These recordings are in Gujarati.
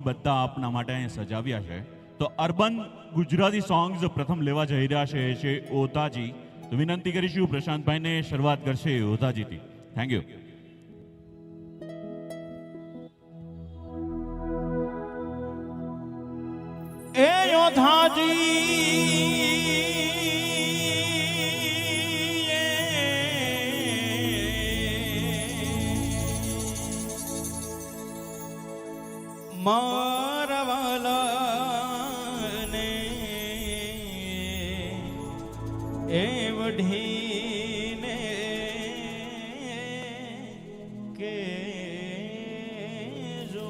બધા આપના માટે અહીં સજાવ્યા છે. તો અર્બન ગુજરાતી સોંગ્સ પ્રથમ લેવા જઈ રહ્યા છે ઓતાજી. તો વિનંતી કરીશું પ્રશાંતભાઈને શરૂઆત કરશે ઓતાજીથી. Thank you. એ ઓતાજી મારવાલાને એ વઢીને કે જો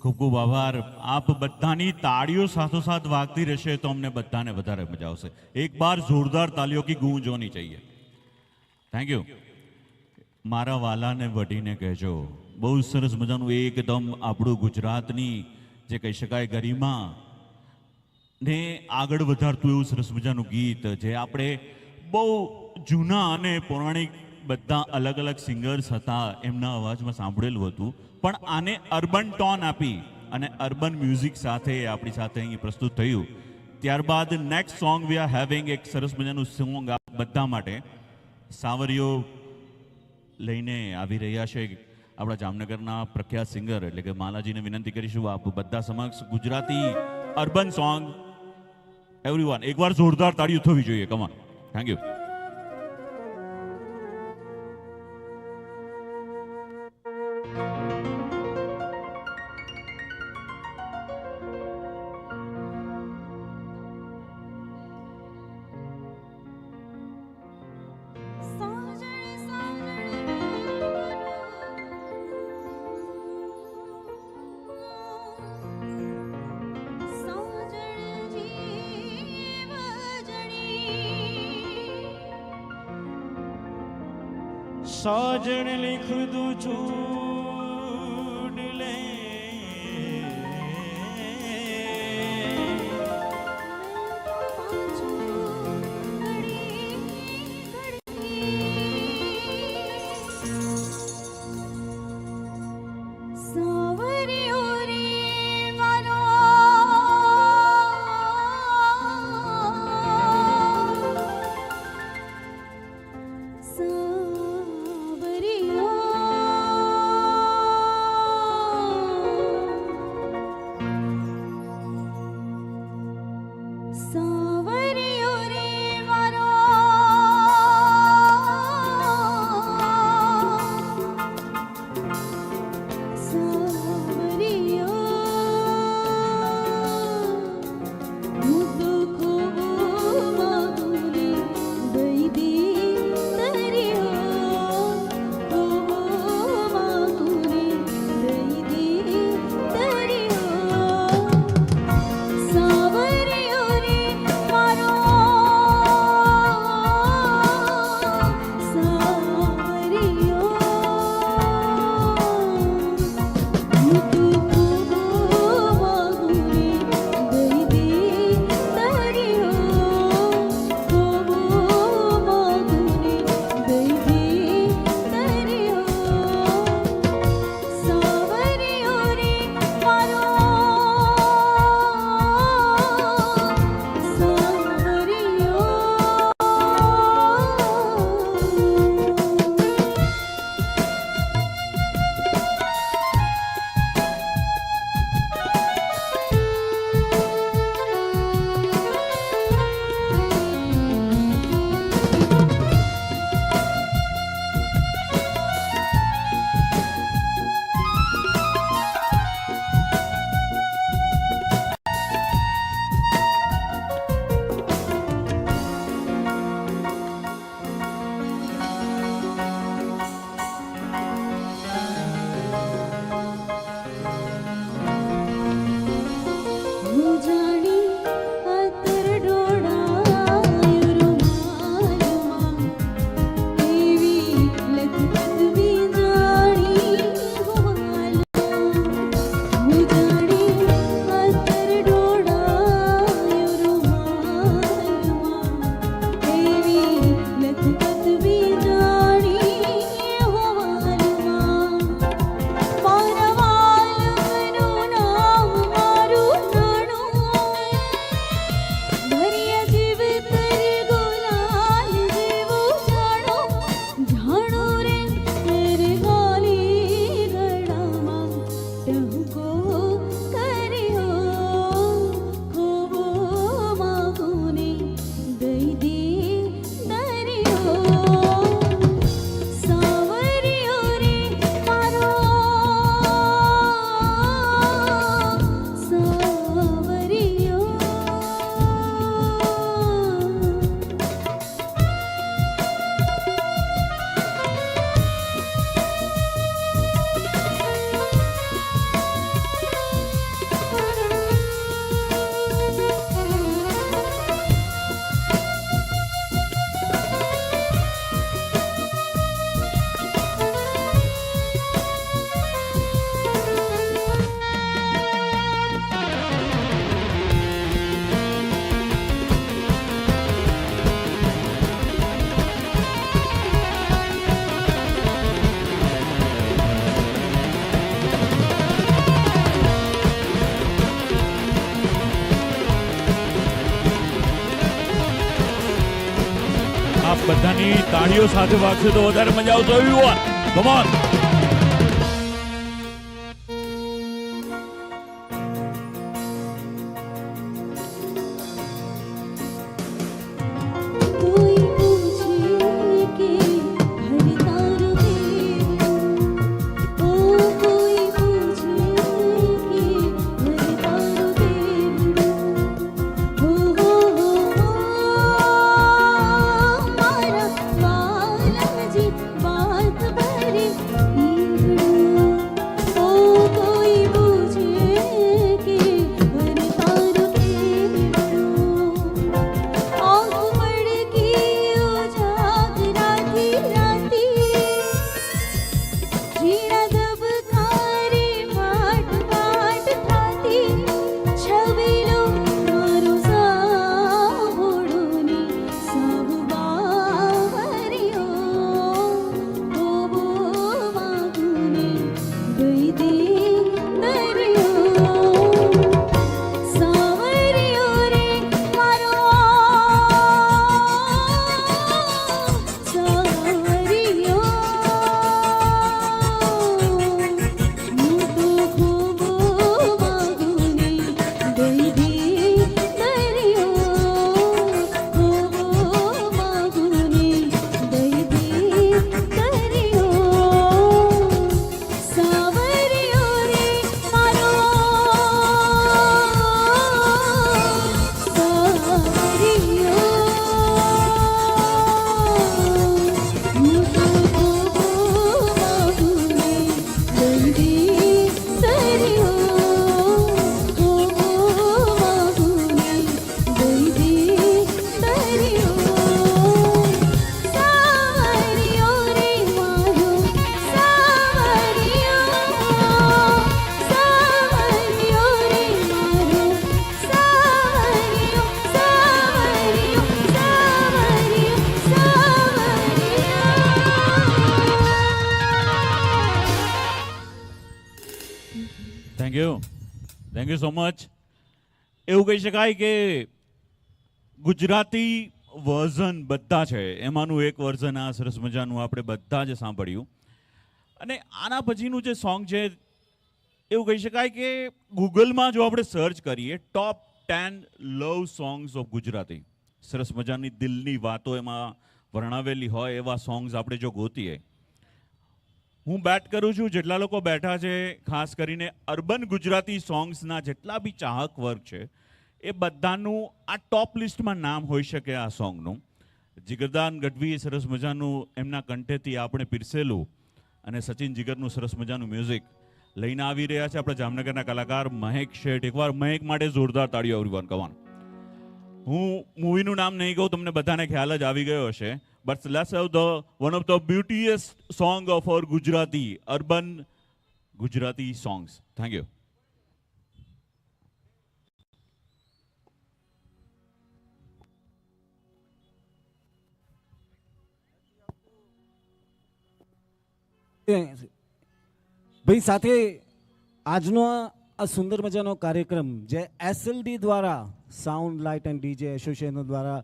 ખૂબ ખૂબ આભાર. આપ બધાની તાળીઓ સાથોસાથ વાગતી રહેશે તો અમને બધાને વધારે મજા આવશે. એક બાર જોરદાર તાલીઓ કી ગૂંજ હોની चाहिए. Thank you. મારા વાલાને વઢીને કહેજો. બહુ સરસ મજાનું એકદમ આપણું ગુજરાતની જે કહી શકાય ગરિમા ને આગળ વધારતું એવું સરસ મજાનું ગીત જે આપણે બહુ જૂના અને પૌરાણિક બધા અલગ અલગ સિંગર્સ હતા એમના અવાજમાં સાંભળેલું હતું, પણ આને અર્બન ટોન આપી અને અર્બન મ્યુઝિક સાથે આપણી સાથે અહીં પ્રસ્તુત થયું. ત્યારબાદ next song we are having એક સરસ મજાનું સોંગ બધા માટે સાવરીઓ લઈને આવી રહ્યા છે આપણા જામનગરના પ્રખ્યાત સિંગર એટલે કે માલાજીને વિનંતી કરીશું આપ બધા સમક્ષ ગુજરાતી અર્બન સોંગ એવરીવન એકવાર જોરદાર તાળીઓ થવી જોઈએ. કમાન. Thank you. સાજણ લીખ દું ચૂડ લે આપ બધાની તાળીઓ સાથે વાગશે તો વધારે મજા આવશે એવરીવન કમ ઓન कोई पूछे कि हर तारों में ओ कोई पूछे कि हर तारों में हो मारा वाला जी बात भरी ओ कोई पूछे कि हर तारों में आँख मड़की उजाग राती राती जीना दबकारे बाट बाट थाती छबीलो मारो सावड़ोनी सब बावरियो ओ मागुने गई दे दरियो सावरियो रे मारो सावरियो હું તો ખૂબ માગુને ગઈ દે દરિયો ખૂબ માગુને ગઈ દે દરિયો સાવરિયો રે મારો સાવરિયો હું તો ખૂબ માગુને ગઈ દે દરિયો ખૂબ માગુને ગઈ દે દરિયો સાવરિયો રે મારો સાવરિયો સાવરિયો રે મારો સાવરિયો સાવરિયો સાવરિયો થેન્ક યુ સો મચ એવું કહી શકાય કે ગુજરાતી વર્ઝન બધા છે એમાંનું એક વર્ઝન આ સરસ મજાનું આપણે બધા જ સાંભળ્યું અને આના પછીનું જે સોંગ છે એવું કહી શકાય કે ગૂગલમાં જો આપણે સર્ચ કરીએ ટોપ 10 લવ સોંગ્સ ઓફ ગુજરાતી સરસ મજાની દિલની વાતો એમાં વર્ણવેલી હોય એવા સોંગ્સ આપણે જો ગોતીએ હું બેટ કરું છું જેટલા લોકો બેઠા છે ખાસ કરીને અર્બન ગુજરાતી સોંગ્સના જેટલા બી ચાહક વર્ગ છે એ બધાનું આ ટોપ લિસ્ટમાં નામ હોઈ શકે આ સોંગનું જીગરદાન ગઢવી સરસ મજાનું એમના કંઠેથી આપણે પીરસેલું અને સચિન જીગરનું સરસ મજાનું મ્યુઝિક લઈને આવી રહ્યા છે આપણા જામનગરના કલાકાર મહેક શેઠ એકવાર મહેક માટે જોરદાર તાળીઓ એવરીવન કમ ઓન હું મૂવીનું નામ નહીં કહું તમને બધાને ખ્યાલ જ આવી ગયો હશે but let's have the one of the beautiest song of our Gujarati urban Gujarati songs. Thank you. ભાઈ સાથે આજનો આ સુંદર મજાનો કાર્યક્રમ જે એસએલડી દ્વારા sound light and DJ association દ્વારા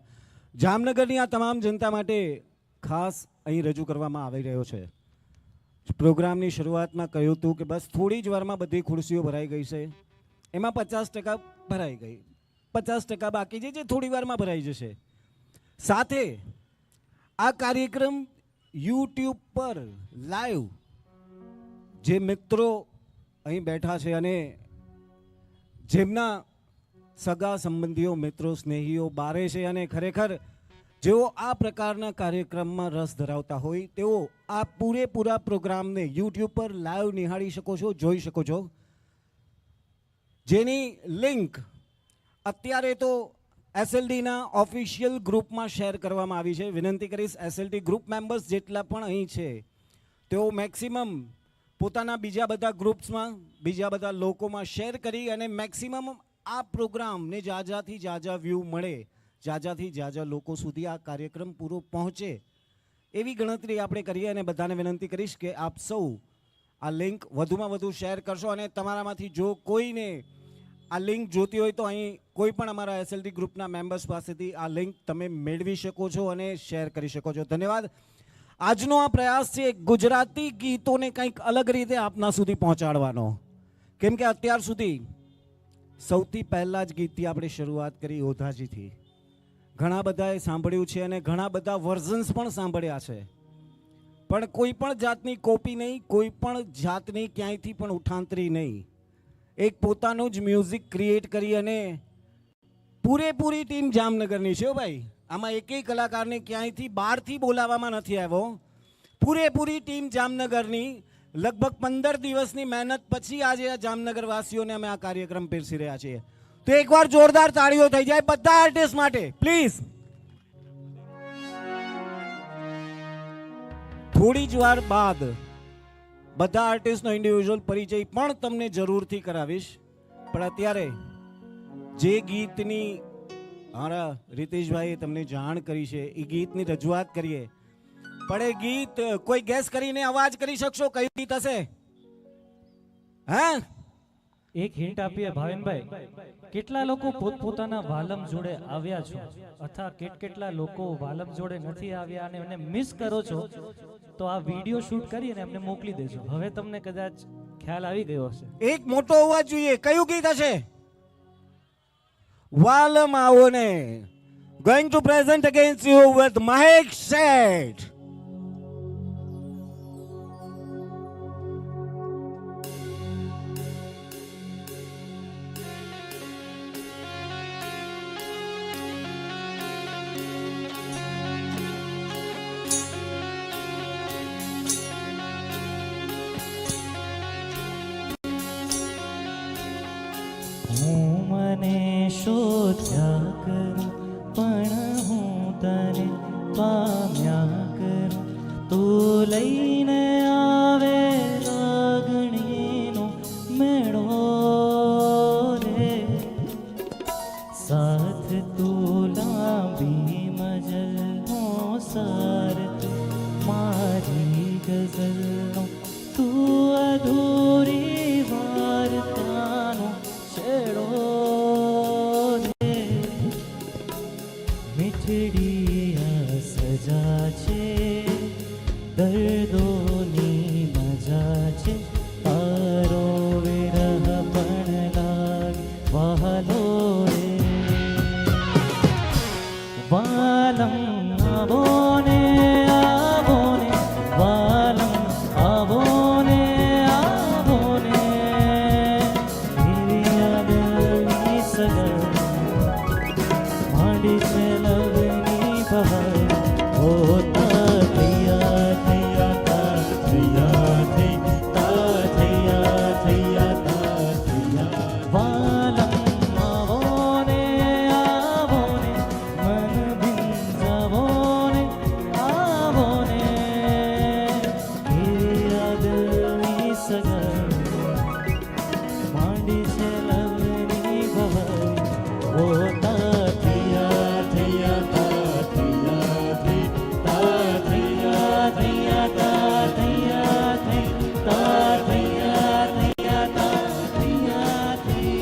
જામનગરની આ તમામ જનતા માટે ખાસ અહીં રજૂ કરવામાં આવી રહ્યો છે પ્રોગ્રામની શરૂઆતમાં કહ્યું હતું કે બસ થોડી જ વારમાં બધી ખુરશીઓ ભરાઈ ગઈ છે એમાં 50% ભરાઈ ગઈ 50% બાકી છે જે થોડી વારમાં ભરાઈ જશે સાથે આ કાર્યક્રમ યુટ્યુબ પર લાઈવ જે મિત્રો અહીં બેઠા છે અને જેમના સગા સંબંધીઓ મિત્રો સ્નેહીઓ બારે છે અને ખરેખર જેઓ આ પ્રકારના કાર્યક્રમમાં રસ ધરાવતા હોય તેઓ આ પૂરેપૂરા પ્રોગ્રામને યુટ્યુબ પર લાઈવ નિહાળી શકો છો જોઈ શકો છો જેની લિંક અત્યારે તો એસએલડીના ઓફિશિયલ ગ્રુપમાં શેર કરવામાં આવી છે વિનંતી કરીશ એસએલડી ગ્રુપ મેમ્બર્સ જેટલા પણ અહીં છે તેઓ મેક્સિમમ પોતાના બીજા બધા ગ્રુપ્સમાં બીજા બધા લોકોમાં શેર કરી અને મેક્સિમમ આ પ્રોગ્રામને જાજાથી જાજા વ્યૂ મળે જાજાથી જાજા લોકો સુધી આ કાર્યક્રમ પૂરો પહોંચે એવી ગણતરી આપણે કરીએ અને બધાને વિનંતી કરીશ કે આપ સૌ આ લિંક વધુમાં વધુ શેર કરશો અને તમારામાંથી જો કોઈને આ લિંક જોતી હોય તો અહીં કોઈ પણ અમારા એસએલડી ગ્રુપના મેમ્બર્સ પાસેથી આ લિંક તમે મેળવી શકો છો અને શેર કરી શકો છો. ધન્યવાદ. આજનો આ પ્રયાસ છે ગુજરાતી ગીતોને કંઈક અલગ રીતે આપના સુધી પહોંચાડવાનો, કેમ કે અત્યાર સુધી સૌથી પહેલાં જ ગીતથી આપણે શરૂઆત કરી ઓધાજીથી. ઘણા બધાએ સાંભળ્યું છે અને ઘણા બધા વર્ઝન્સ પણ સાંભળ્યા છે, પણ કોઈ પણ જાતની કોપી નહીં, કોઈ પણ જાતની ક્યાંયથી પણ ઉઠાંતરી નહીં. એક પોતાનું જ મ્યુઝિક ક્રિએટ કરી અને પૂરેપૂરી ટીમ જામનગરની છે ભાઈ. આમાં એકેય કલાકારને ક્યાંયથી બહારથી બોલાવવામાં નથી આવ્યો. પૂરેપૂરી ટીમ જામનગરની લગભગ 15 દિવસની મહેનત પછી આજે આ જામનગર વાસીઓને અમે આ કાર્યક્રમ પીરસી રહ્યા છીએ. તો એકવાર જોરદાર તાળીઓ થઈ જાય બધા આર્ટિસ્ટ માટે પ્લીઝ. થોડી જ વાર બાદ બધા આર્ટિસ્ટનો ઇન્ડિવિજ્યુઅલ પરિચય પણ તમને જરૂરથી કરાવીશ, પણ અત્યારે જે ગીતની મારા રીતેશભાઈએ તમને જાણ કરી છે એ ગીતની રજૂઆત કરીએ. પણ એ ગીત કોઈ ગેસ કરીને અવાજ કરી શકશો કયું ગીત હશે? હા, એક હિન્ટ આપીએ ભાવિનભાઈ, કેટલા લોકો પોતપોતાના વાલમ જોડે આવ્યા છો અથવા કેટલા લોકો વાલમ જોડે નથી આવ્યા અને એમને મિસ કરો છો, તો આ વિડીયો શૂટ કરીને એમને મોકલી દેજો. હવે તમને કદાચ ખ્યાલ આવી ગયો હશે. એક મોટો અવાજ જોઈએ. કયું ગીત હશે? વાલમ આવો ને. Going to present against you with Mahek Sheth. હું મને શોધ્યા કરું પણ હું તને પામ્યા કરું, તું લઈને આવે લાગણીનો મેળો રે, સાથ તું લાંબી મજલનો સાર, મારી ગઝલનો તું અધૂરી વાર્તાનો છેડો રે, મીઠડી આ સજા છે, દર્દોની મજા છે, તારો વિરહ પણ લાગે વહાલો રે, વાલમ આવો ને આવો ને, વાલમ આવો ને આવો ને, એવી યાદની સગર માંડી છે લવની બહાર, હોતા થયા થયા તા થયા થઈ તા થયા થયા તા થયા, વાલમ આવો ને આવો ને, મન ભીંજાવો ને આવો ને, એવી યાદની સગર માંડી છે લવની બહાર, હોતા થયા થયા તા થયા થઈ તા થયા થયા તા થયા થઈ તા થયા થયા તા થયા થઈ.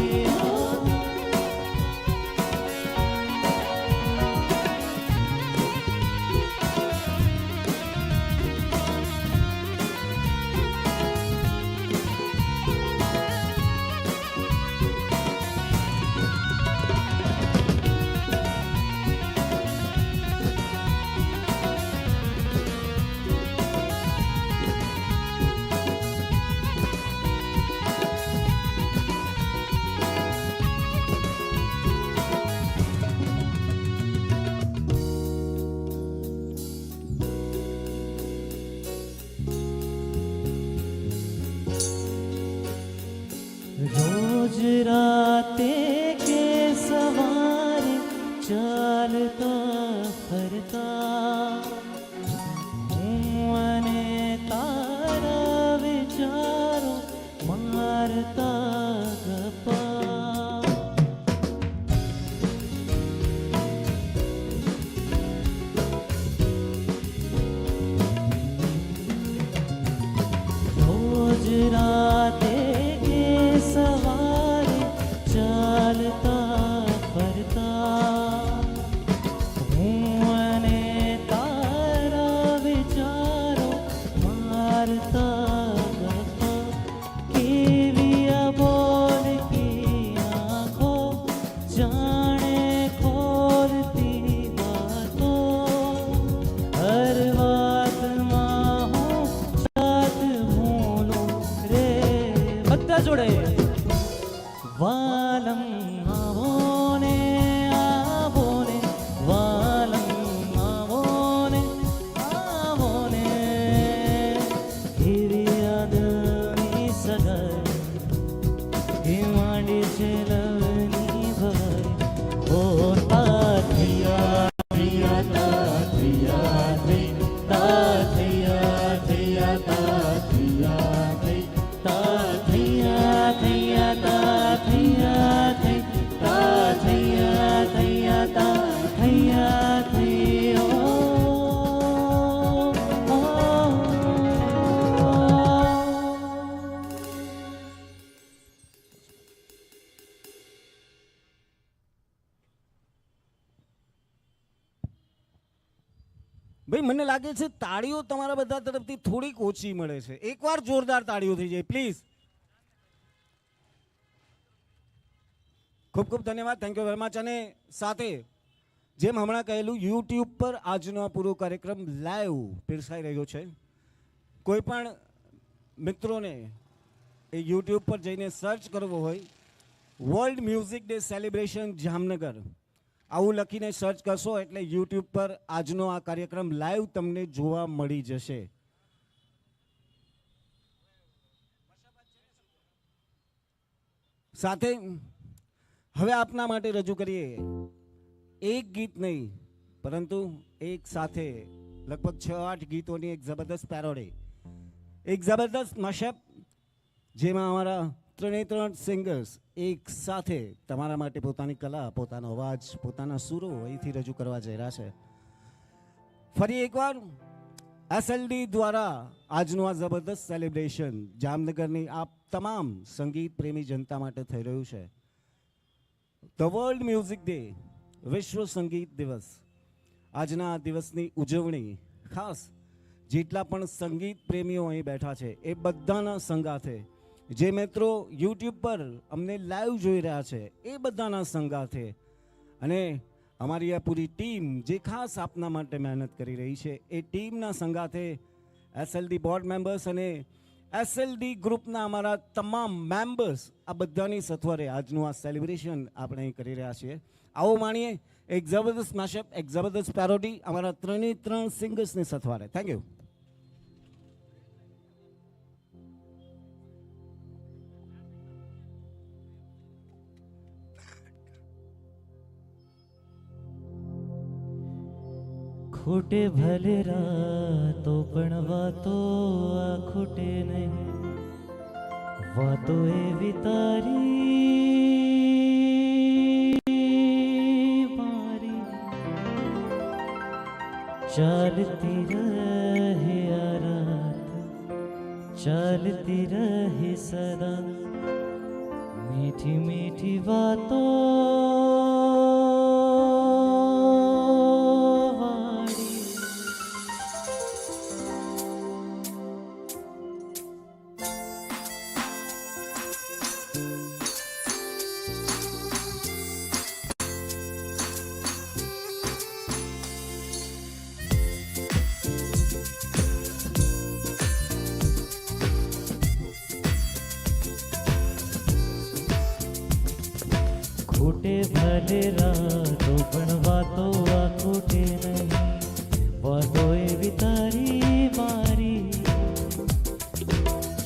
રોજ રાતે કે સવારે ચાલતા ફરતા, હું અને તારા વિચારો મારતા ગપ્પા, રોજ રાતે કે સવારે જોડે વાલમ આવો ને આવો ને વાલમ આવો ને આવો ને એવી યાદની સગાઈ એ માંડી છે લવની ભગાઈ ઓ તાથિયા થિયા તાથિયા થઈ તાથિયા થિયા તાથિયા થઈ તાથિયા થિયા તાથિયા થઈ તાથિયા થિયા તાથિયા થઈ ઓ ભાઈ મને લાગે છે તાળીઓ તમારા બધા તરફથી થોડીક ઓછી મળે છે. એકવાર જોરદાર તાળીઓ થઈ જાય પ્લીઝ. ખૂબ ખૂબ ધન્યવાદ, થેન્ક યુ વેરી મચ. અને સાથે જેમ હમણાં કહેલું યુટ્યુબ પર આજનો આ પૂરો કાર્યક્રમ લાઈવ પીરસાઈ રહ્યો છે. કોઈ પણ મિત્રોને એ યુટ્યુબ પર જઈને સર્ચ કરવો હોય world music day celebration Jamnagar આવું લખીને સર્ચ કરશો એટલે યુટ્યુબ પર આજનો આ કાર્યક્રમ લાઈવ તમને જોવા મળી જશે. સાથે હવે આપના માટે રજૂ કરીએ એક ગીત નહીં પરંતુ એક સાથે લગભગ 6-8 ગીતોની એક જબરદસ્ત પેરોડી, એક જબરદસ્ત મશઅપ જેમાં અમારા 3 સિંગર્સ એક સાથે તમારા માટે પોતાની કલા, પોતાનો અવાજ, પોતાના સુરો અહીંથી રજૂ કરવા જઈ રહ્યા છે. ફરી એકવાર એસએલડી દ્વારા આજનું આ જબરદસ્ત સેલિબ્રેશન જામનગરની આ તમામ સંગીત પ્રેમી જનતા માટે થઈ રહ્યું છે. ધ વર્લ્ડ મ્યુઝિક ડે, વિશ્વ સંગીત દિવસ. આજના દિવસની ઉજવણી ખાસ જેટલા પણ સંગીત પ્રેમીઓ અહીં બેઠા છે એ બધાના સંગાથે, જે મિત્રો યુટ્યુબ પર અમને લાઈવ જોઈ રહ્યા છે એ બધાના સંગાથે, અને અમારી આ પૂરી ટીમ જે ખાસ આપના માટે મહેનત કરી રહી છે એ ટીમના સંગાથે એસએલડી બોર્ડ મેમ્બર્સ અને એસએલડી ગ્રુપના અમારા તમામ મેમ્બર્સ આ બધાની સથવારે આજનું આ સેલિબ્રેશન આપણે અહીં કરી રહ્યા છીએ. આવો માણીએ એક જબરદસ્ત મેશઅપ, એક જબરદસ્ત પેરોડી અમારા 3 સિંગર્સની સથવારે. Thank you. ખૂટે ભલે રાતો પણ વાતો આ ખૂટે નહીં, વાતો એવી તારી મારી ચાલતી રહે આ રાત, ચાલતી રહે સદા મીઠી મીઠી વાતો ખૂટે ભલે રાતો પણ વાતો આ ખૂટે નહીં, વાતો એવી તારી મારી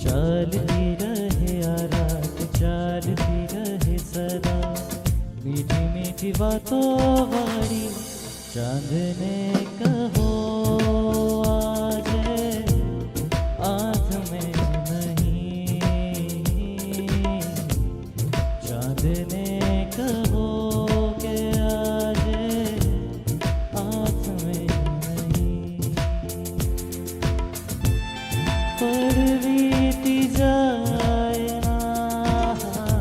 ચાલતી રહે આ રાત, ચાલતી રહે સદા મીઠી મીઠી વાતો વાળી. ચાંદને કહો આજે આંખ મેં નહીં, ચાંદને કહો કે આજે આંખ મેં નહીં, પરવીતી જાય ના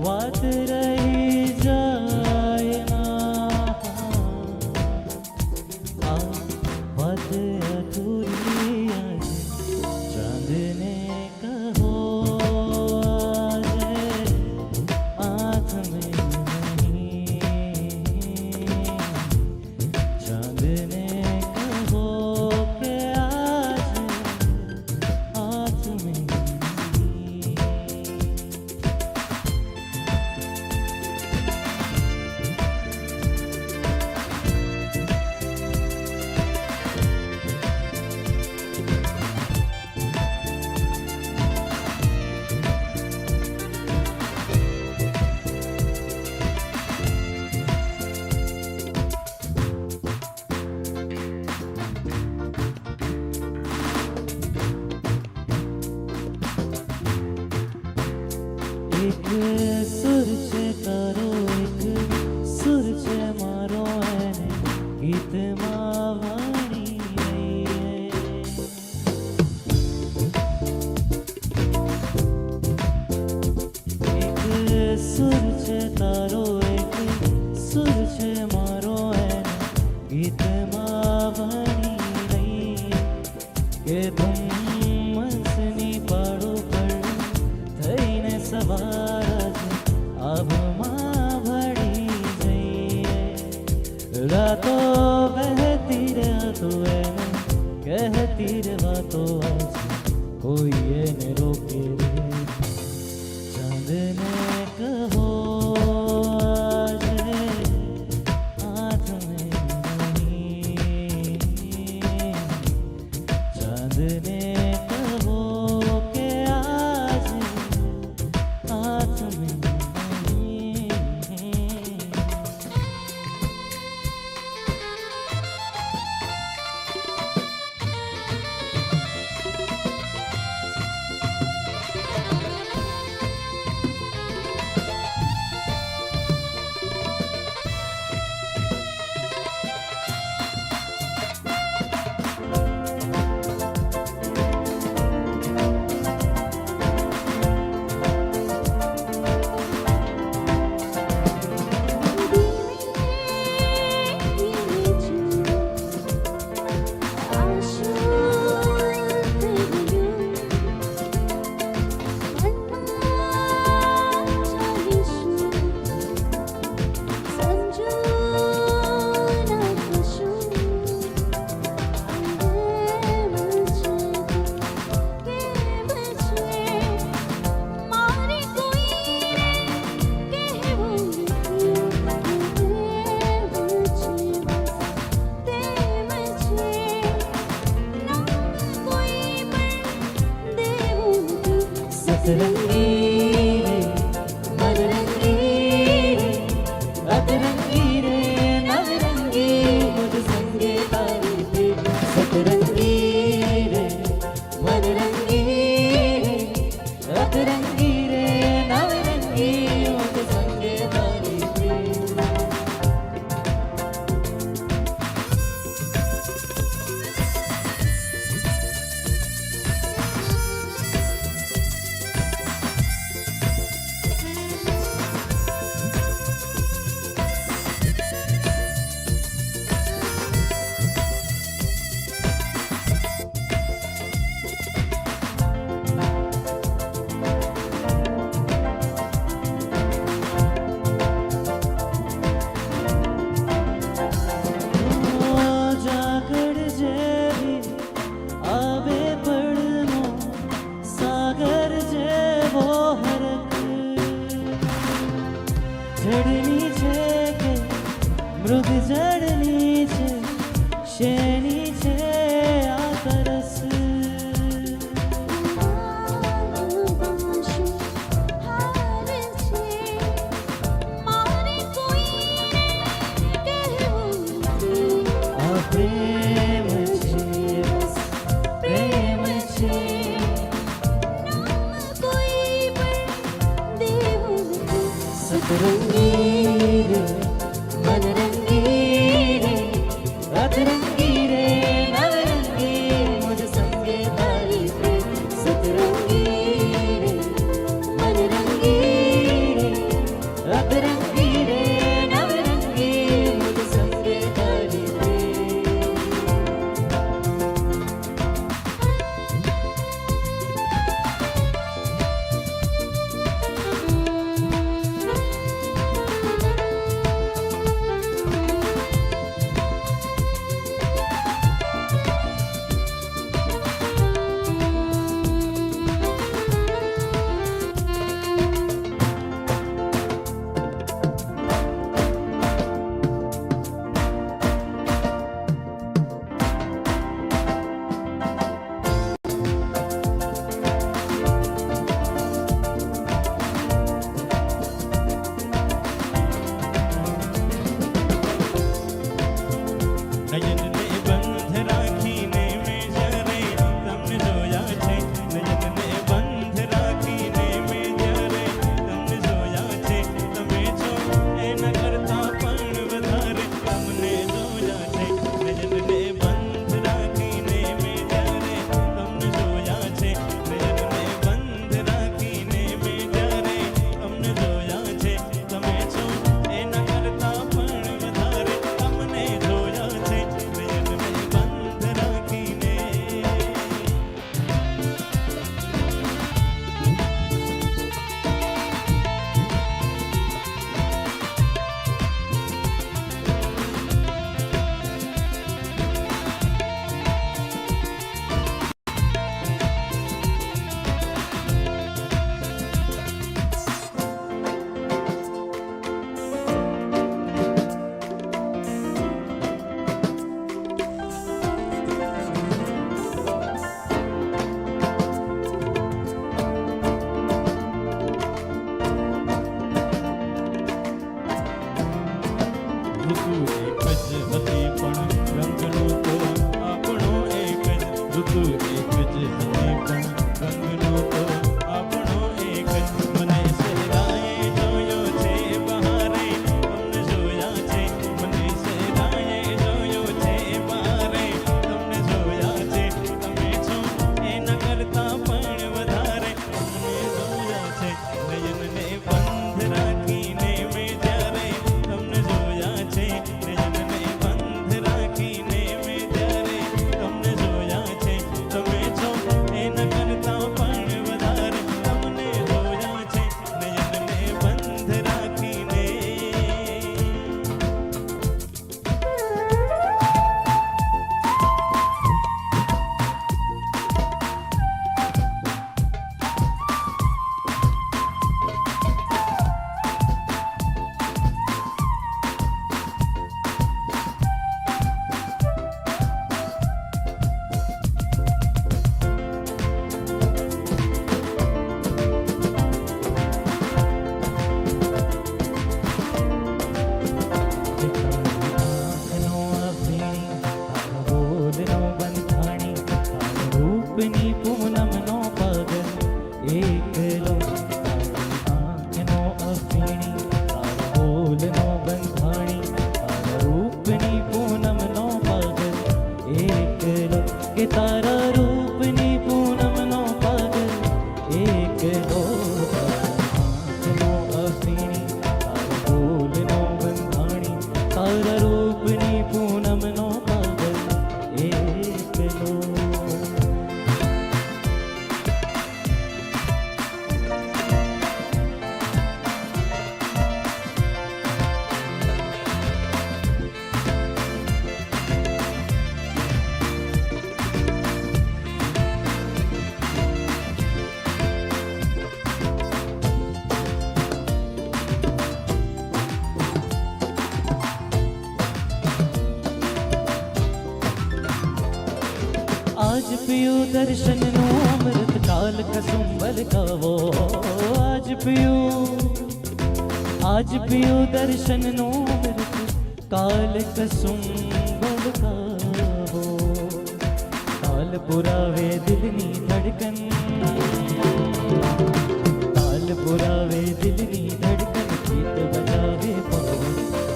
વાત રહી જાય ના, આ વાત અધૂરી આજે ચાંદને એક સુર છે તારો એક સુર છે મારો એને ગીતમાં વાણી લઈએ. એક સુર છે તારો એક સુર છે મારો એને ગીતમાં વાણી લઈએ. કે ધુમ્મસની પાડો પર થઈને સવાર આબમાં ભળી જઈએ. રાતો બહેતી રાતો એને કહેતી રે વાતો આજ કોઈ એને રોકે રે. ચાંદને કહો આજે હાથ મેં નહીં. ચાંદને કહો કે આજ હાથ મેં નહીં. સતરંગી રે મનરંગી રે અતરંગી રે નવરંગી મુજ સંગે તારી પ્રીત. સતરંગી રે મનરંગી રે અતરંગી રે નવરંગી મુજ સંગે તારી પ્રીત. જાગડ જેવી આવે પડનો સાગર જેવો હરખ. જડની છે કે મૃગ જડની છે શેની છે આ તરસ. આ પ્રેમ છે બસ પ્રેમ છે. સતરંગી રે મનરંગી રે અતરંગી રે એક જ હતી પણ રંગનું તો આપણો એક જ, ઋતુ એક જ હતી પણ રંગનું તો આપણો એક જ. મને સહેલાએ જોયો છે બહારે, તમને જોયા છે. મને સહેલાએ જોયો છે બહારે, તમને જોયા છે. તમે છો એના કરતા પણ વધારે તમને જોયા છે. નયનને બંધ રાખીને મેં જ્યારે તમને જોયા છે. નયનને બંધ રાખીને મેં જ્યારે તમને જોયા છે. તમે છો એના કરતા પણ વધારે તમને જોયા છે. નયનને બંધ રાખીને. આંખનો અભિણી, તારા બોલનો બંધાણી, તારા રૂપની પૂનમનો પગલ એકલો. તારી આંખનો અભિણી, તારા બોલનો બંધાણી, તારા રૂપની પૂનમનો પગલ એકલો. કે તારા રૂપની પૂનમનો પગલ એકલો. તારા આંખનો અભિણી, તારા બોલનો બંધાણી, તારા રૂપની પૂનમનો પગલ એકલો. आज पियो दर्शननो अमृत काल कसुंबल गावो. आज पियो दर्शननो अमृत काल कसुंबल गावो. काल पुरावे दिलनी धड़कन, काल पुरावे दिलनी धड़कन, गीत बजावे पवन.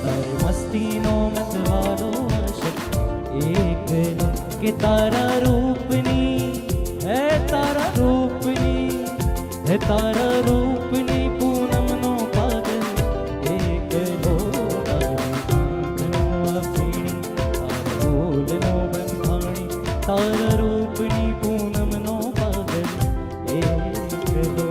तारे मस्तीनो मतवालो आशिक एकलो. के तारा रूपनी है, तारा रूपनी है, तारा रूपनी पूनमनो पागल एकलो. તારી આંખનો અભિણી, તારા બોલનો બંધાણી, તારા રૂપની પૂનમનો પાગલ એકલો.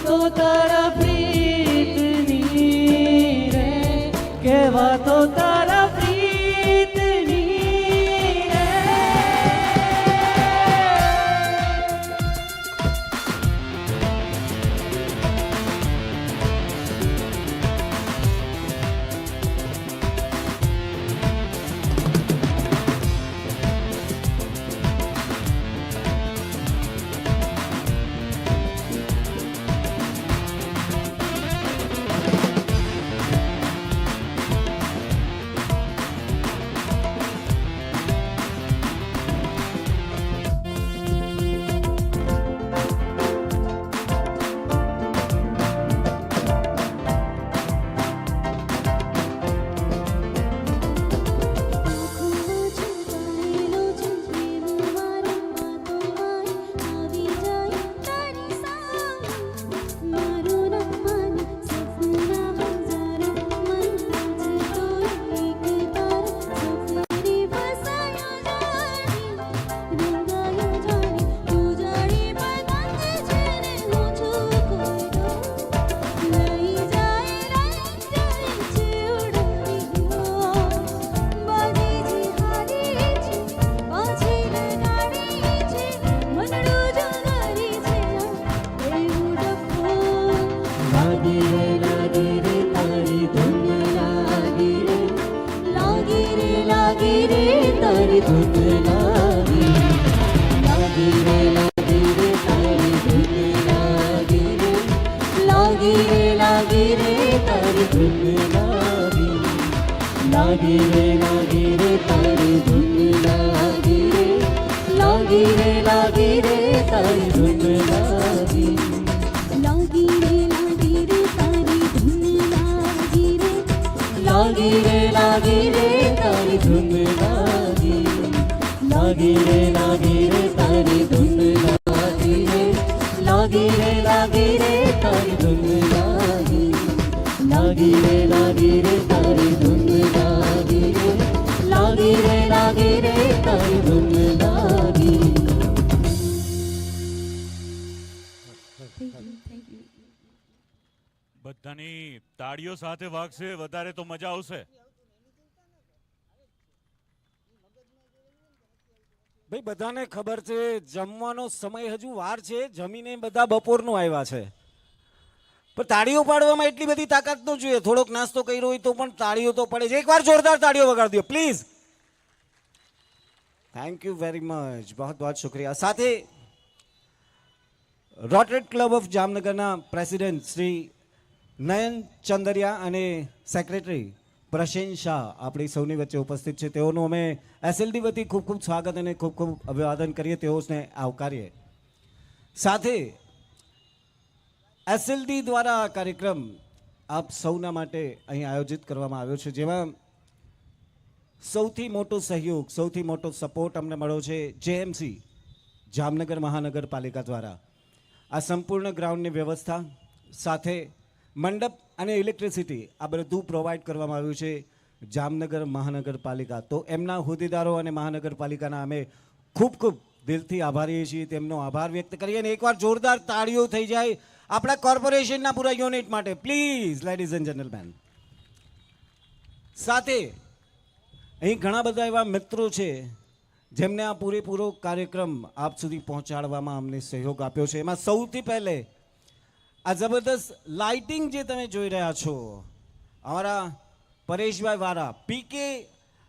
વાતો તારા પ્રીતની રે કે વાતો તારા પ્રીતની રે બધાની તાળીઓ સાથે વાગશે વધારે તો મજા આવશે. ભાઈ બધાને ખબર છે જમવાનો સમય હજુ વાર છે, જમીને બધા બપોરનું આવ્યા છે, પણ તાળીઓ પાડવામાં એટલી બધી તાકાત ન જોઈએ. થોડોક નાસ્તો કર્યો હોય તો પણ તાળીઓ તો પડે છે. એકવાર જોરદાર તાળીઓ વગાડી દો please. Thank you very much, બહુ બહુ શુક્રિયા. સાથે રોટરી ક્લબ ઓફ જામનગરના પ્રેસિડેન્ટ શ્રી નયન ચંદરિયા અને સેક્રેટરી પ્રશેન શાહ આપણી સૌની વચ્ચે ઉપસ્થિત છે. તેઓનું અમે એસએલડી વતી ખૂબ ખૂબ સ્વાગત અને ખૂબ ખૂબ અભિવાદન કરીએ, તેઓને આવકારીએ. સાથે એસએલડી દ્વારા આ કાર્યક્રમ આપ સૌના માટે અહીં આયોજિત કરવામાં આવ્યો છે, જેમાં સૌથી મોટો સહયોગ, સૌથી મોટો સપોર્ટ અમને મળ્યો છે જેએમસી જામનગર મહાનગરપાલિકા દ્વારા. આ સંપૂર્ણ ગ્રાઉન્ડની વ્યવસ્થા સાથે મંડપ અને ઇલેક્ટ્રિસિટી આ બધું પ્રોવાઈડ કરવામાં આવ્યું છે જામનગર મહાનગરપાલિકા. તો એમના હોદ્દેદારો અને મહાનગરપાલિકાના અમે ખૂબ ખૂબ દિલથી આભારી છીએ, તેમનો આભાર વ્યક્ત કરીએ. અને એકવાર જોરદાર તાળીઓ થઈ જાય આપણા કોર્પોરેશનના પૂરા યુનિટ માટે પ્લીઝ, લેડીઝ એન્ડ જેન્ટલમેન. સાથે અહીં ઘણા બધા એવા મિત્રો છે જેમને આ પૂરેપૂરો કાર્યક્રમ આપ સુધી પહોંચાડવામાં અમને સહયોગ આપ્યો છે. એમાં સૌથી પહેલે આ જબરદસ્ત લાઇટિંગ જે તમે જોઈ રહ્યા છો, અમારા પરેશભાઈ વાળા પીકે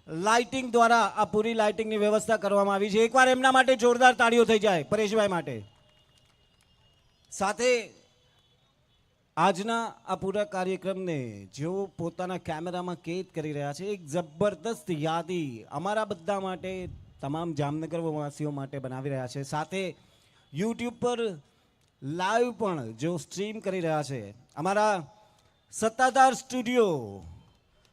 લાઇટિંગ દ્વારા આ પૂરી લાઇટિંગની વ્યવસ્થા કરવામાં આવી છે. એકવાર એમના માટે જોરદાર તાળીઓ થઈ જાય પરેશભાઈ માટે. સાથે આજના આ પૂરા કાર્યક્રમને જેઓ પોતાના કેમેરામાં કેદ કરી રહ્યા છે, એક જબરદસ્ત યાદી અમારા બધા માટે, તમામ જામનગર વાસીઓ માટે બનાવી રહ્યા છે. સાથે યુટ્યુબ પર લાઈવ પણ જેઓ સ્ટ્રીમ કરી રહ્યા છે, અમારા સત્તાધાર સ્ટુડિયો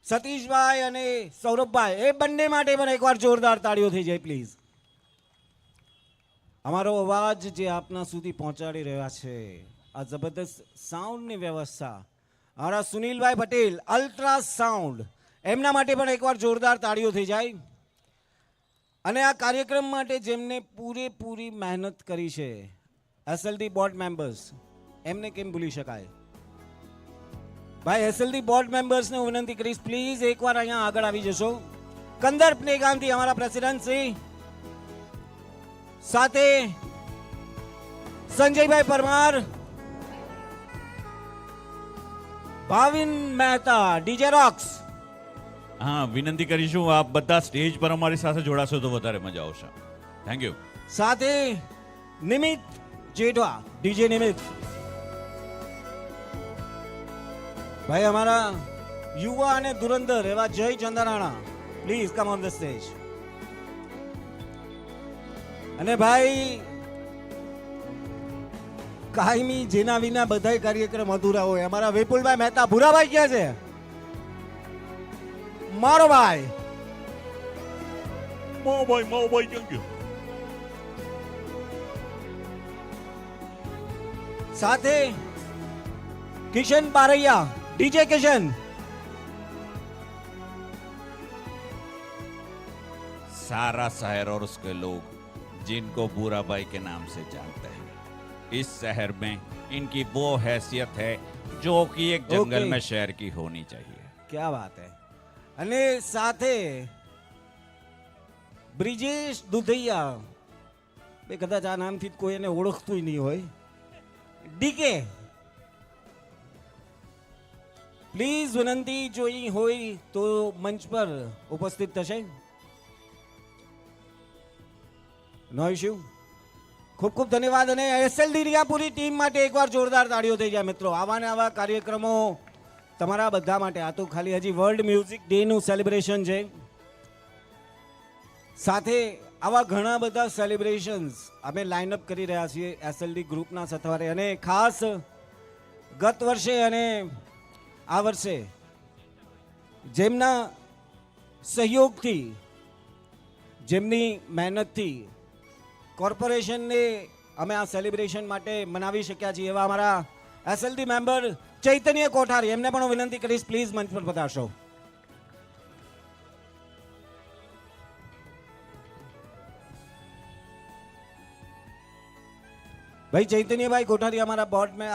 સતીશભાઈ અને સૌરભભાઈ, એ બંને માટે પણ એકવાર જોરદાર તાળીઓ થઈ જાય પ્લીઝ. અમારો અવાજ જે આપના સુધી પહોંચાડી રહ્યા છે, આ જબરદસ્ત સાઉન્ડની વ્યવસ્થા અમારા સુનિલભાઈ પટેલ અલ્ટ્રા સાઉન્ડ, એમના માટે પણ એકવાર જોરદાર તાળીઓ થઈ જાય. અને આ કાર્યક્રમ માટે જેમને પૂરેપૂરી મહેનત કરી છે, એસએલડી બોર્ડ મેમ્બર્સ, એમને કેમ ભૂલી શકાય? ભાઈ એસએલડી બોર્ડ મેમ્બર્સને હું વિનંતી કરીશ, પ્લીઝ એકવાર અહીંયા આગળ આવી જશો. કંદર્પ ને ગામથી અમારા પ્રેસિડેન્ટ શ્રી, સાથે સંજયભાઈ પરમાર, ભાવિન મહેતા, ડીજે રોક્સ. હા, વિનંતી કરીશું આપ બધા સ્ટેજ પર અમારી સાથે જોડાશો તો વધારે મજા આવશે. Thank you. સાથે નિમિત જેઠવા, ડીજે નિમિત. ભાઈ અમારા યુવા અને ધુરંધર એવા Jay Chandrana, please come on the stage. અને ભાઈ કાયમી જેના વિના બધાય કાર્યક્રમ અધૂરા હોય, અમારા વિપુલભાઈ મહેતા. ભૂરાભાઈ ક્યાં છે? મારો ભાઈ મોબાઈ થેન્ક યુ. સાથે કિશન બારૈયા, ડીજે કિશન. सारा शहर और उसके लोग जिनको बुरा भाई के नाम से जानते हैं, इस शहर में इनकी वो हैसियत है जो कि एक जंगल Okay. में शहर की होनी चाहिए. ક્યા વાત હે. અને સાથે બ્રિજેશ દુધૈયા, બે કદાચ આ નામથી કોઈ એને ઓળખતું નહીં હોય. ડીકે, પ્લીઝ વિનંતી, જોઈ હોય તો મંચ પર ઉપસ્થિત થશે. નો ઇશ્યુ. ખૂબ ખૂબ ધન્યવાદ. અને એસએલડી ની આ પૂરી ટીમ માટે એકવાર જોરદાર તાળીઓ થઈ જાય મિત્રો. આવા ને આવા કાર્યક્રમો તમારા બધા માટે. આ તો ખાલી હજી વર્લ્ડ મ્યુઝિક ડે નું સેલિબ્રેશન છે. સાથે આવા ઘણા બધા સેલિબ્રેશન્સ અમે લાઇનઅપ કરી રહ્યા છીએ એસએલડી ગ્રુપના સથવારે. અને ખાસ ગત વર્ષે અને આ વર્ષે જેમના સહયોગથી, જેમની મહેનતથી કોર્પોરેશનને અમે આ સેલિબ્રેશન માટે મનાવી શક્યા છીએ, એવા અમારા એસએલડી મેમ્બર ચૈતન્ય કોઠારી, એમને પણ હું વિનંતી કરીશ, પ્લીઝ મંચ પર પધારશો. ભાઈ ચૈતન્યભાઈ કોઠારી અમારા બોર્ડ में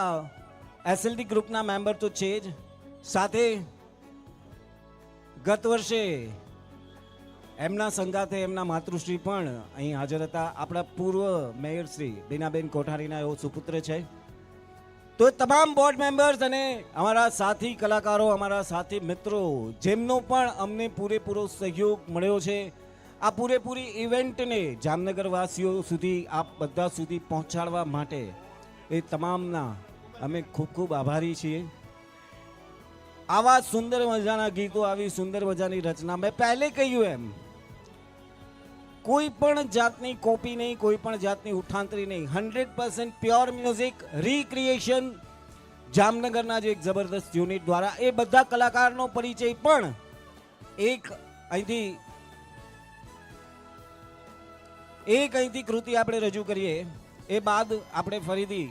એસએલડી ગ્રુપના મેમ્બર તો છે જ, સાથે ગત વર્ષે એમના સંગાથે એમના માતૃશ્રી પણ અહીં હાજર હતા. આપણા પૂર્વ મેયર શ્રી બીનાબેન કોઠારીના એવો સુપુત્ર છે. તો તમામ બોર્ડ મેમ્બર્સ અને અમારા સાથી કલાકારો, અમારા સાથી મિત્રો, જેમનો પણ અમને પૂરેપૂરો સહયોગ મળ્યો છે આ પૂરેપૂરી ઇવેન્ટને જામનગર વાસીઓ સુધી, આપ બધા સુધી પહોંચાડવા માટે, એ તમામના અમે ખૂબ ખૂબ આભારી છીએ. આવા સુંદર મજાના ગીતો, આવી સુંદર મજાની રચના, મેં પહેલે કહ્યું એમ, કોઈ પણ જાતની કોપી નહીં, કોઈ પણ જાતની ઉઠાંતરી નહીં. 100% પ્યોર મ્યુઝિક રીક્રિએશન જામનગરના જે એક જબરદસ્ત યુનિટ દ્વારા. એ બધા કલાકારનો પરિચય પણ અહીંથી કૃતિ આપણે રજૂ કરીએ, એ બાદ આપણે ફરીથી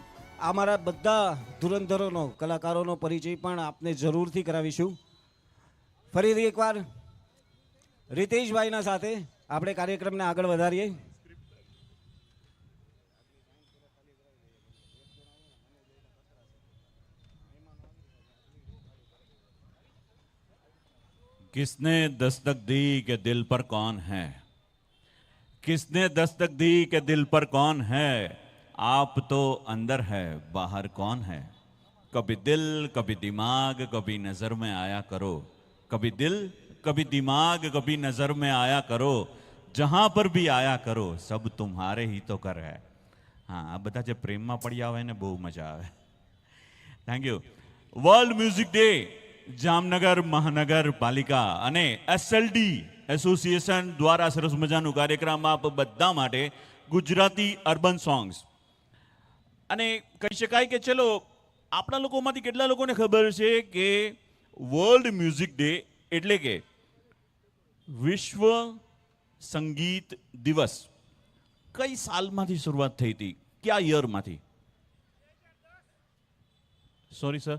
અમારા બધા ધુરંધરોનો, કલાકારોનો પરિચય પણ આપને જરૂરથી કરાવીશું. ફરીથી એકવાર રીતેશભાઈના સાથે આપણે કાર્યક્રમને આગળ વધારીએ. किसने दस्तक दी के दिल पर कौन है, किसने दस्तक दी के दिल पर कौन है, आप तो अंदर है बाहर कौन है. कभी दिल कभी दिमाग कभी नजर में आया करो, कभी दिल कभी दिमाग कभी नजर में आया करो, जहां पर भी आया करो सब तुम्हारे ही तो कर है. हाँ, આ બધા જે પ્રેમમાં પડ્યા હોય ને બહુ મજા આવે. Thank you. World music day Jamnagar મહાનગરપાલિકા અને એસએલડી એસોસિએશન દ્વારા સરસ મજાનું કાર્યક્રમ આપ બધા માટે ગુજરાતી અર્બન સોંગ્સ. અને કહી શકાય કે ચલો આપણા લોકોમાંથી કેટલા લોકોને ખબર છે કે વર્લ્ડ મ્યુઝિક ડે એટલે કે વિશ્વ સંગીત દિવસ કઈ સાલમાંથી શરૂઆત થઈ હતી, કયા યરમાંથી? સોરી સર,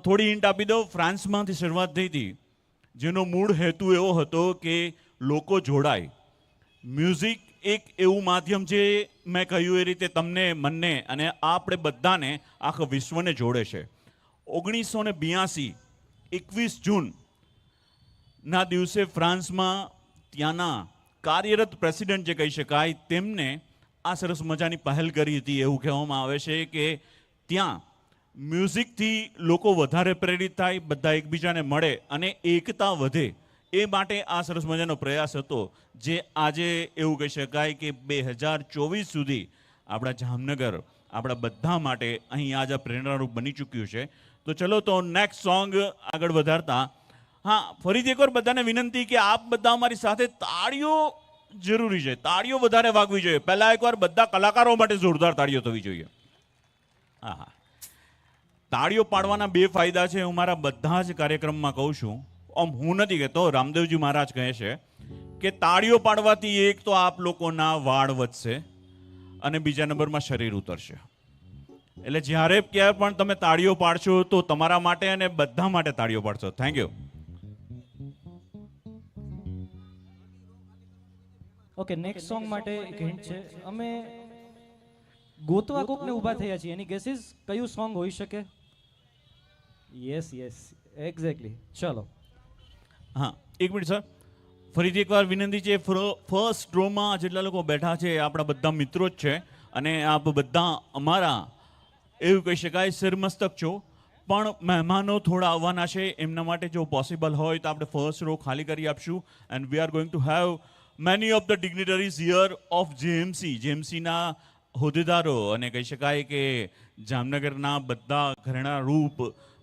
થોડી હિન્ટ આપી દો. ફ્રાન્સમાંથી શરૂઆત થઈ હતી, જેનો મૂળ હેતુ એવો હતો કે લોકો જોડાય. મ્યુઝિક એક એવું માધ્યમ છે મેં કહ્યું એ રીતે તમને મને અને આપણે બધાને આખા વિશ્વને જોડે છે. 1982 21 જૂન ના દિવસે ફ્રાન્સમાં ત્યાંના કાર્યરત પ્રેસિડેન્ટ જે કહી શકાય તેમને આ સરસ મજાની પહેલ કરી હતી. એવું કહેવામાં આવે છે કે ત્યાં મ્યુઝિકથી લોકો વધારે પ્રેરિત થાય, બધા એકબીજાને મળે અને એકતા વધે, એ માટે આ સરસ મજાનો પ્રયાસ હતો, જે આજે એવું કહી શકાય કે 2024 સુધી આપણા જામનગર આપણા બધા માટે અહીં આજે પ્રેરણારૂપ બની ચૂક્યું છે. તો ચલો તો નેક્સ્ટ સોંગ આગળ વધારતા હા ફરીથી એકવાર બધાને વિનંતી કે આપ બધા અમારી સાથે તાળીઓ જરૂરી છે, તાળીઓ વધારે વાગવી જોઈએ. પહેલા એકવાર બધા કલાકારો માટે જોરદાર તાળીઓ થવી જોઈએ. હા હા, તાળીઓ પાડવાના 2 ફાયદા છે, હું મારા બધા જ કાર્યક્રમમાં કહું છું. હું નથી કહેતો, રામદેવજી મહારાજ કહે છે કે તાળીઓ પાડવાથી એક તો આપ લોકોના વાળ વધશે અને બીજા નંબરમાં શરીર ઉતરશે. એટલે જ્યારે ક્યારે પણ તમે તાળીઓ પાડશો તો તમારા માટે અને બધા માટે તાળીઓ પાડશો. Thank you. Okay, next song માટે એક હિન્ટ છે. અમે ગોતવા કોકને ઊભા થયા છીએ. એની ગેસીસ કયું સોંગ હોઈ શકે? Yes yes exactly. ચલો હા, એક મિનિટ સર, ફરીથી એકવાર વિનંતી છે. ફર્સ્ટ રોમાં જેટલા લોકો બેઠા છે આપણા બધા મિત્રો જ છે અને આપ બધા અમારા એવું કહી શકાય શિરમસ્તક છો, પણ મહેમાનો થોડા આવવાના છે. એમના માટે જો પોસિબલ હોય તો આપણે ફર્સ્ટ રો ખાલી કરી આપશું. And we are going to have many of the dignitaries here of જેએમસીના હોદ્દેદારો અને કહી શકાય કે જામનગરના બધા ઘરેણા રૂપ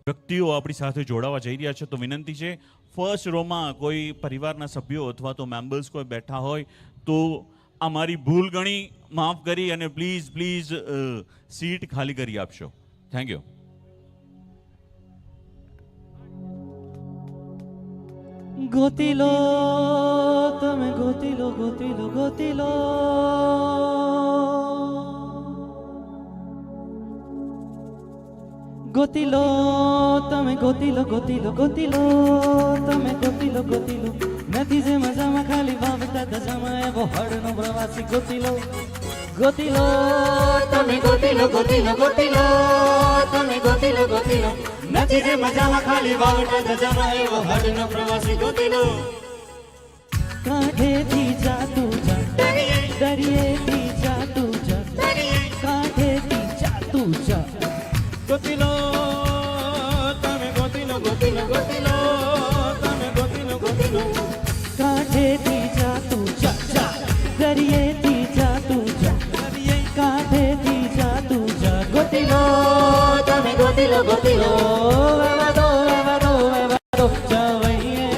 વ્યક્તિઓ આપણી સાથે જોડાવા જઈ રહ્યા છે. તો વિનંતી છે, ફર્સ્ટ રોમાં કોઈ પરિવારના સભ્યો અથવા તો મેમ્બર્સ કોઈ બેઠા હોય તો આ મારી ભૂલ ગણી માફ કરી અને પ્લીઝ પ્લીઝ સીટ ખાલી કરી આપશો. Thank you. ગોતી લો તમે, ગોતી લો ગોતી લો ગોતી લો. ગોતી લો તમે, ગોતી લો ગોતી લો ગોતી લો તમે, ગોતી લો ગોતી લો. નથી જે મજામાં ખાલી વાવતા ધજામાં એવો હળનો પ્રવાસી. ગોતી લો ગોતી લો તમે, ગોતી લો ગોતી લો ગોતી લો તમે, ગોતી લો ગોતી લો. નથી જે મજામાં ખાલી વાવતા ધજામાં એવો હળનો પ્રવાસી. ગોતી લો. કાંઠેથી જાતું જા, દરિયેથી જાતું જા, કાંઠેથી જાતું જા. ગોતી લો તમે, ગોતી લો ગોતી લો ગોતી લો તમે, ગોતી લો ગોતી લો. કાંઠેથી જાતું જા જા, દરિયેથી જાતું જા, કાંઠેથી જાતું જા. ગોતી લો તમે, ગોતી લો ગોતી લો. વેવા દો વેવા દો વેવા દો જવઈએ,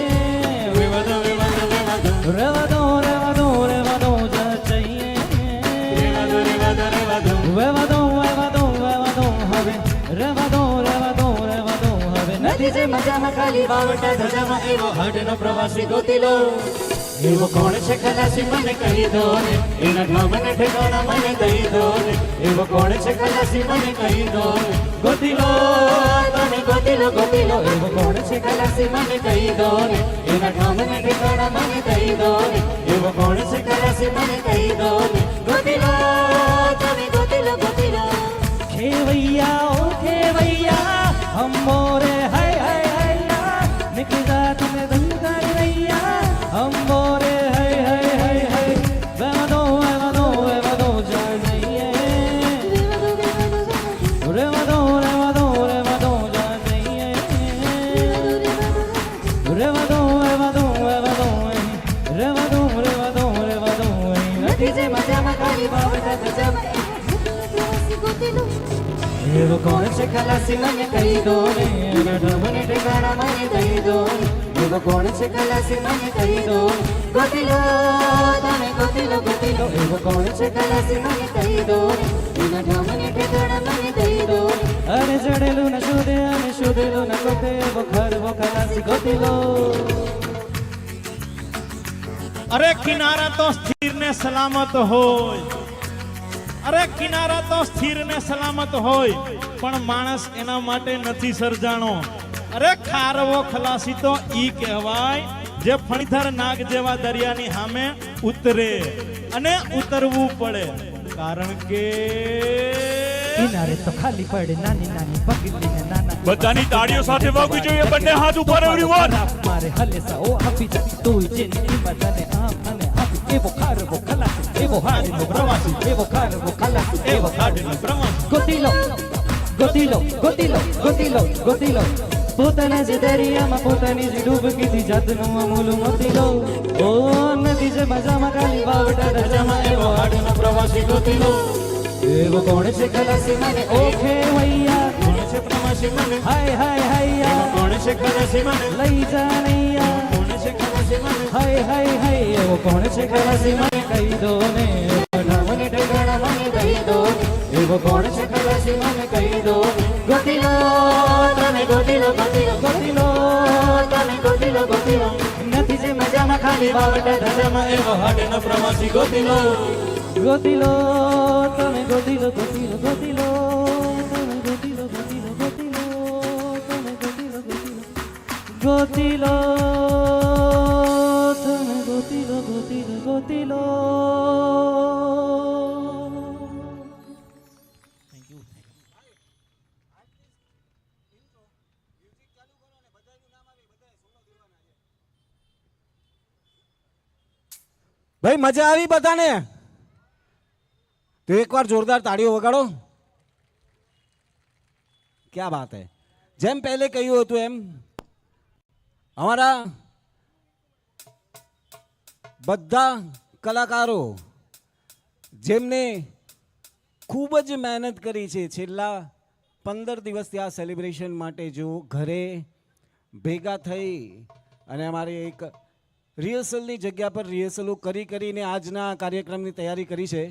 વેવા દો વેવા દો વેવા દો, રેવા દો રેવા દો રેવા દો જઈએ, રેવા દો રેવા દો રેવા દો, વેવા દો વેવા દો વેવા દો. હવે રેવા દો રેવા દો રેવા દો. હવે નથી જે મજામાં ખાલી વાવટા ધજામાં એવો હડનો પ્રવાસી. ગોતી લો. એવો કોણ છે ખલાસી મને કહી દો ને, એના નામને ઠેકાણા મને દઈ દો ને. એવો કોણ છે ખલાસી મને કહી દો ને. ગોતી લો તમે, ગોતી લો ગોતી લો. એવો કોણ છે ખલાસી મને કહી દો ને, એના નામને ઠેકાણા મને દઈ દો ને. એવો કોણ છે ખલાસી મને કહી દો ને. ગોતી લો તમે, ગોતી લો ગોતી લો. ખેવૈયા ઓ ખેવૈયા हम मोरे हाय हाय हाय, निकल जा तुम्हें दंगार रैया. हम मोरे हाय हाय हाय हाय, वेवा दो जानिए, रेवा दो जानिए, रेवा दो નથી જે મજામાં ખાલી વાવટા ધજામાં. એવો કોણ છે ખલાસી મને કહી દો ને, મને ઠેકાણા મને દઈ દો ને. એવો કોણ છે ખલાસી મને કહી દો ને. ગોતી લો તમે, ગોતી લો ગોતી લો. એવો કોણ છે ખલાસી મને કહી દો ને, એના મને ઠેકાણા મને દઈ દો ને. અરે જડેલું ન શોધે અને શોધેલું ન ગોતે, એવો ખરવો ખલાસી. ગોતી લો. અરે કિનારા તો સ્થિર ને સલામત હોય, અરે કિનારા તો સ્થિર ને સલામત હોય, પણ માણસ એના માટે નથી સર્જાણો. અરે ખારવો ખલાસી તો ઈ કહેવાય જે ફણીધર નાગ જેવા દરિયાની સામે ઉતરે અને ઉતરવું પડે. કારણ કે કિનારે તો ખાલી પડે નાની નાની પગલી ને નાના બધાની તાળીઓ સાથે વાગવી જોઈએ બંને હાથ ઉપર એવરીવન મારે હલેસા ઓ આપી જા તું જેની બધાને આમ અને આપી એવો ખારવો ખલાસી એવો હાડનો પ્રવાસી એવો ખારવો ખલાસી એવો હાડનો પ્રવાસી ગોતીલો ગોતીલો ગોતીલો ગોતીલો ગોતીલો પોતાના જે દરિયામાં પોતાની જે ડૂબકીથી જાતનું અમૂલ મોતીલો ઓ નદી જે મજામાં કાલી વાવટા ડજામાં એવો હાડનો પ્રવાસી ગોતીલો એવો કોણ છે ખલાસી મને ઓખે વૈયા કોણ છે પ્રવાસી મને હાય હાય હાય કોણ છે ખલાસી મને લઈ જા નૈયા કોણ છે ખલાસી મને હાય હાય હાય એવો કોણ છે ખલાસી મને કહી દો ને મને ઠેકાણા મને કહી દો એવો કોણ છે ખલાસી મને કહી દો ગોતીલો તમે ગોતીલો ગોતીલો ગોતીલો તમે ગોતીલો ગોતીલો નથી જે મજામાં ખાલી વાવટા ધજામાં એવો હાડનો પ્રવાસી ગોતીલો ગોતીલો તમે ગોતીલો ગોતીલો ગોતીલો તમે ગોતીલો ગોતીલો ગોતીલો તમે ગોતીલો ગોતીલો ગોતીલો તમે ગોતીલો ગોતીલો ગોતીલો ભાઈ મજા આવી બધાને તો એકવાર જોરદાર તાળીઓ વગાડો ક્યા બાત હે જેમ પહેલે કહ્યું હતું એમ અમારા બધા કલાકારો જેમને ખૂબ જ મહેનત કરી છે છેલ્લા 15 દિવસથી આ સેલિબ્રેશન માટે જો ઘરે ભેગા થઈ અને અમારે એક રિહર્સલની જગ્યા પર રિહર્સલો કરીને આજના કાર્યક્રમની તૈયારી કરી છે